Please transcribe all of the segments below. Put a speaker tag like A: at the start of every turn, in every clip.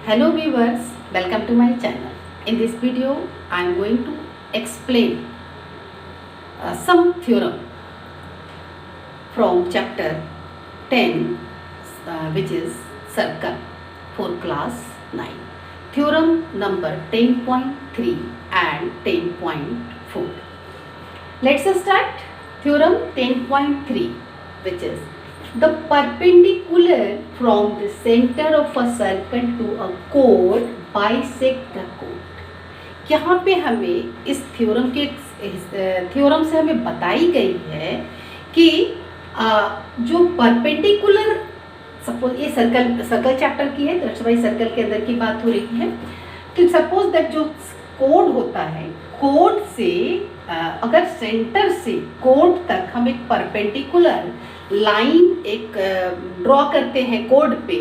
A: Hello viewers, welcome to my channel. In this video, I am going to explain some theorem from chapter 10, which is circle for class 9. Theorem number 10.3 and 10.4. Let's start theorem 10.3, which is the perpendicular from the center of a circle to a chord bisect the chord. यहाँ पे हमें इस theorem से हमें बताई गई है कि जो परपेंडिकुलर, सपोज ये सर्कल चैप्टर की है, दैट्स व्हाई सर्कल के अंदर की बात हो रही है। तो सपोज दैट जो कोड होता है, कोड से अगर सेंटर से कोड तक हम एक परपेंडिकुलर लाइन एक ड्रॉ करते हैं कोड पे,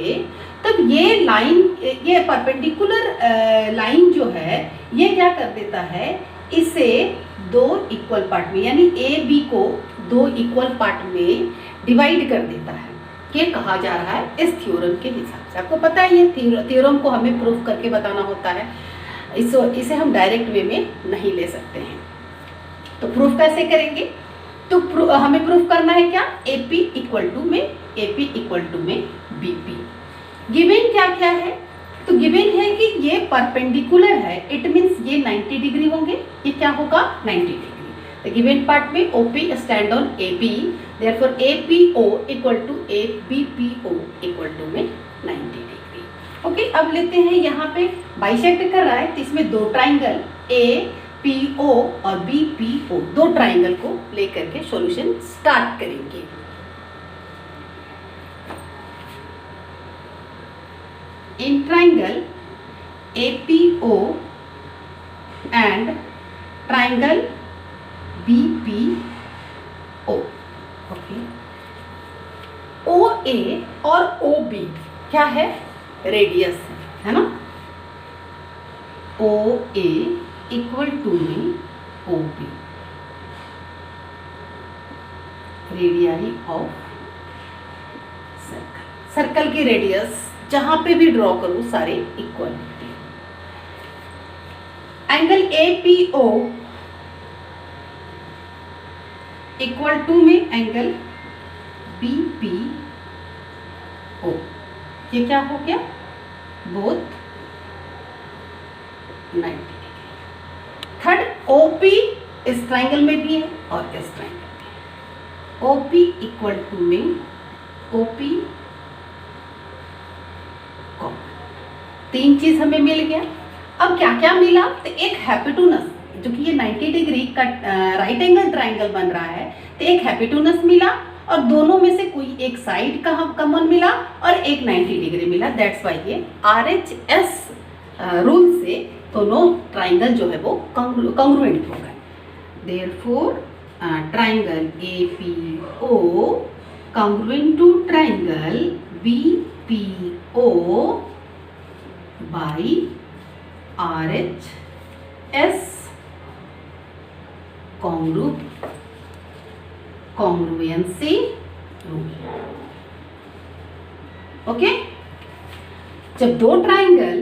A: तब ये लाइन, ये परपेंडिकुलर लाइन जो है ये क्या कर देता है, इसे दो इक्वल पार्ट में, यानी ए बी को दो इक्वल पार्ट में डिवाइड कर देता है। ये कहा जा रहा है इस थ्योरम के हिसाब से। आपको पता है ये थ्योरम को हमें प्रूफ करके बताना होता है, इसे हम डायरेक्ट वे में नहीं ले सकते हैं। तो प्रूफ कैसे करेंगे? तो हमें प्रूफ करना है क्या, AP इक्वल टू में BP। गिवन क्या क्या है? तो गिवन है कि ये परपेंडिकुलर है, इट मींस ये 90 डिग्री होंगे। ये क्या होगा? 90 डिग्री। तो गिवन पार्ट में OP stand on AB, therefore APO equal to BPO equal to में 90 डिग्री। ओके, अब लेते हैं यहाँ पे बाइसेक्ट कर रहा है, तो इसमें दो ट्राइंगल APO और BPO, दो ट्राइंगल को लेकर के सॉल्यूशन स्टार्ट करेंगे। In triangle APO and triangle BPO, okay, OA और OB क्या है? रेडियस है ना। OA इक्वल टू में OB, radii of circle. Circle की रेडियस जहां पे भी ड्रॉ करूं सारे इक्वल होते हैं। एंगल APO इक्वल टू में एंगल BPO, ये क्या हो गया? Both 90 degree. थर्ड OP इस ट्राइंगल में भी है और इस ट्राइंगल में। OP इक्वल टू में OP कॉमन, तीन चीज हमें मिल गया। अब क्या क्या मिला? तो एक हाइपोटेनस, जो कि ये 90 डिग्री का राइट एंगल ट्राइंगल बन रहा है, तो एक हाइपोटेनस मिला और दोनों में से कोई एक साइड का कॉमन मिला और एक 90 डिग्री मिला। दैट्स वाई ये RHS रूल से दोनों ट्राइंगल जो है वो कॉन्ग्रुएंट हो गए। Therefore triangle APO congruent to triangle BPO by RHS congruency rule. Okay, जब दो ट्राइंगल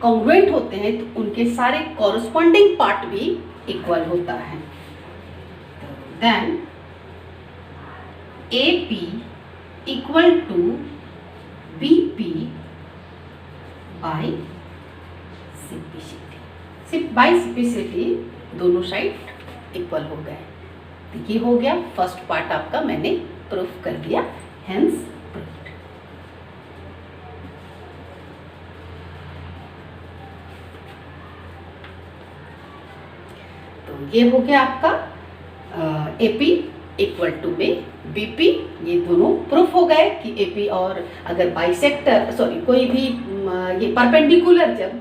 A: कॉन्ग्रुएंट होते हैं तो उनके सारे कॉरस्पॉन्डिंग पार्ट भी इक्वल होता है। Then AP equal to BP by simplicity, दोनों साइड इक्वल हो गए। तो ये हो गया फर्स्ट पार्ट आपका, मैंने प्रूफ कर दिया, हेंस प्रूफ्ड। तो ये हो गया आपका AP इक्वल टू में BP। ये दोनों प्रूफ हो गए कि AP और अगर बाइसेक्टर, सॉरी, कोई भी ये परपेंडिकुलर, जब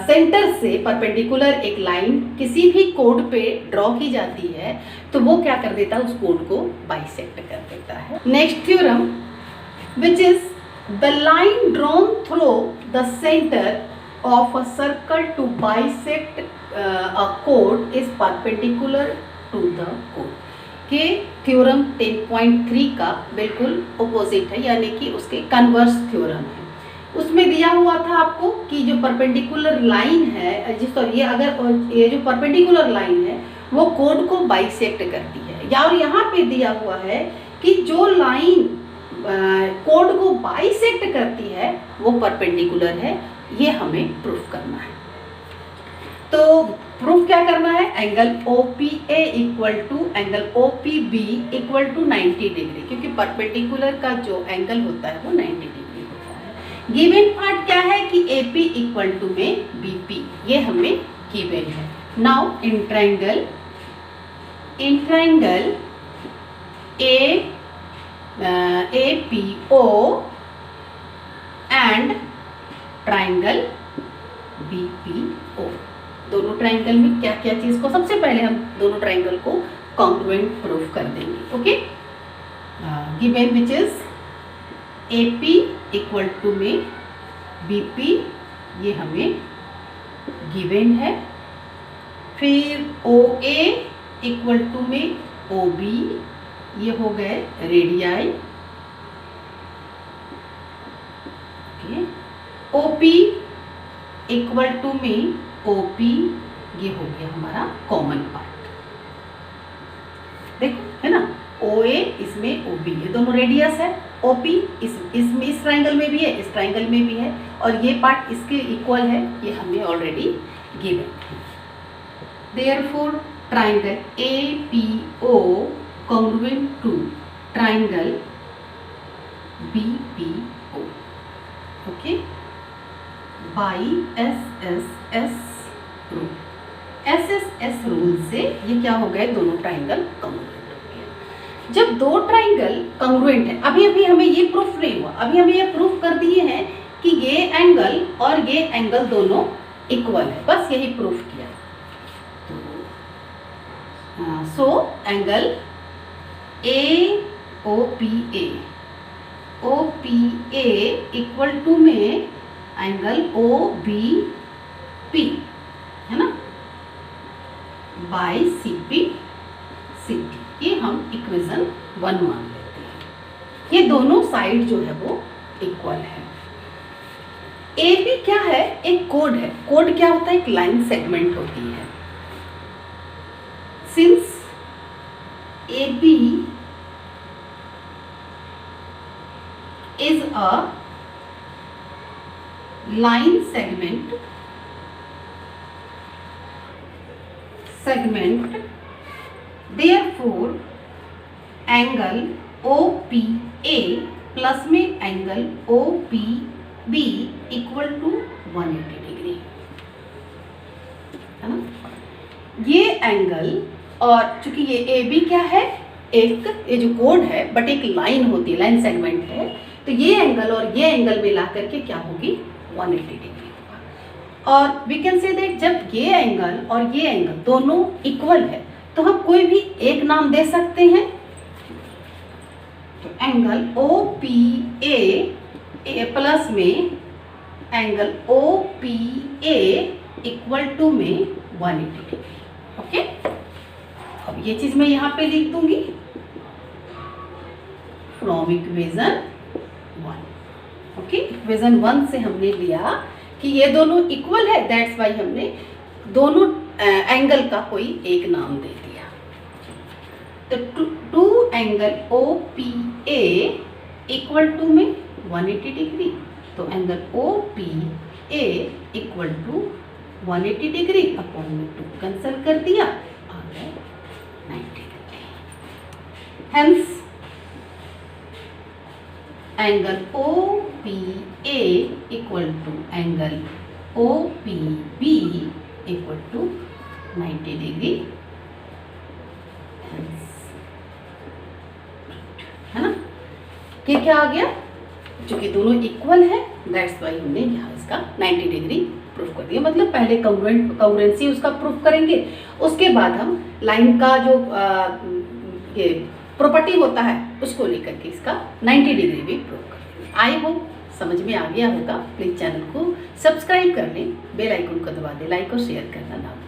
A: सेंटर से परपेंडिकुलर एक लाइन किसी भी कोड पे ड्रॉ की जाती है तो वो क्या कर देता है, उस कोड को बाइसेक्ट कर देता है। Next theorem, which is the line drawn through the centre of a circle to bisect a code is perpendicular to the code. के थ्योरम 10.3 का बिल्कुल अपोजिट है, यानी कि उसके कन्वर्स थ्योरम है। उसमें दिया हुआ था आपको कि जो परपेंडिकुलर लाइन है, सॉरी, ये जो परपेंडिकुलर लाइन है वो कोड को बाइसेक्ट करती है, या और यहाँ पे दिया हुआ है कि जो लाइन कोड को बाइसेक्ट करती है वो परपेंडिकुलर है। ये हमें प्रूफ करना है। तो प्रूफ क्या करना है? Angle OPA equal to angle OPB equal to 90 degree, क्योंकि परपेंडिकुलर का जो एंगल होता है वो 90 डिग्री होता है। गिवन पार्ट क्या है कि AP इक्वल टू में BP, ये हमें गिवन है। Now in triangle APO and triangle BPO, दोनों ट्रायंगल में क्या क्या चीज को, सबसे पहले हम दोनों ट्रायंगल को कॉन्ग्रुएंट प्रूफ कर देंगे। Okay, given which is AP equal to में BP, ये हमें गिवन है। फिर OA इक्वल टू में OB, ये हो गए रेडियाई। OP इक्वल टू में OP, ये हो गया हमारा कॉमन पार्ट। देखो है ना, OA इसमें OB, ये दोनों रेडियस है। OP इसमें इस ट्रायंगल में भी है, इस ट्रायंगल में भी है, और ये पार्ट इसके इक्वल है, ये हमें ऑलरेडी गिवन है। Therefore triangle APO congruent to triangle BPO, okay, by SSS rule. SSS rule से ये क्या हो गए, दोनों ट्रायंगल कॉन्ग्रुएंट हो गए। जब दो ट्रायंगल कॉन्ग्रुएंट है, अभी हमें ये प्रूफ नहीं हुआ, अभी हमें ये प्रूफ कर दिए हैं कि ये एंगल और ये एंगल दोनों इक्वल है, बस यही प्रूफ किया। So angle OPA equal to में एंगल OBP, है ना, बाय CP, ये हम इक्वेशन 1 मान लेते हैं। ये दोनों साइड जो है वो इक्वल है। AB क्या है? एक कोड है। कोड क्या होता है? एक लाइन सेगमेंट होती है। Since AB is a line segment, therefore angle OPA plus में angle OPB equal to 180 degree, है ना। ये एंगल, और चूंकि ये AB क्या है, एक ये जो कोड है बट एक लाइन होती है, लाइन सेगमेंट है, तो ये एंगल और ये एंगल मिला करके क्या होगी, 180 डिग्री होगा। और वी कैन से दैट जब ये एंगल और ये एंगल दोनों इक्वल है तो हम कोई भी एक नाम दे सकते हैं। तो एंगल OPA प्लस में एंगल OPA इक्वल टू में 180 डिग्री। ओके, अब ये चीज मैं यहाँ पे लिख दूंगी फ्रॉम इक्वेशन 1। ओके, इक्वेशन 1 से हमने लिया कि ये दोनों इक्वल है, दैट्स वाई हमने दोनों एंगल का कोई एक नाम दे दिया। तो two angle OPA equal to में 180 डिग्री, तो angle OPA equal to 180 degree upon में 2 कैंसिल कर दिया, आ गए 90 degree. Hence angle OPA equal to angle OPB equal to 90 degree, है ना। ये क्या आ गया, चूंकि दोनों इक्वल है दैट्स वाई हमने यहाँ इसका 90 डिग्री प्रूफ कर दिया। मतलब पहले कॉन्ग्रुएंसी उसका प्रूफ करेंगे, उसके बाद हम लाइन का जो ये प्रॉपर्टी होता है उसको लेकर के इसका 90 डिग्री भी प्रूफ कर देंगे। आई होप समझ में आ गया होगा। प्लीज़ चैनल को सब्सक्राइब कर लें, बेल आइकन को दबा दें, लाइक और शेयर करना ना भूलें।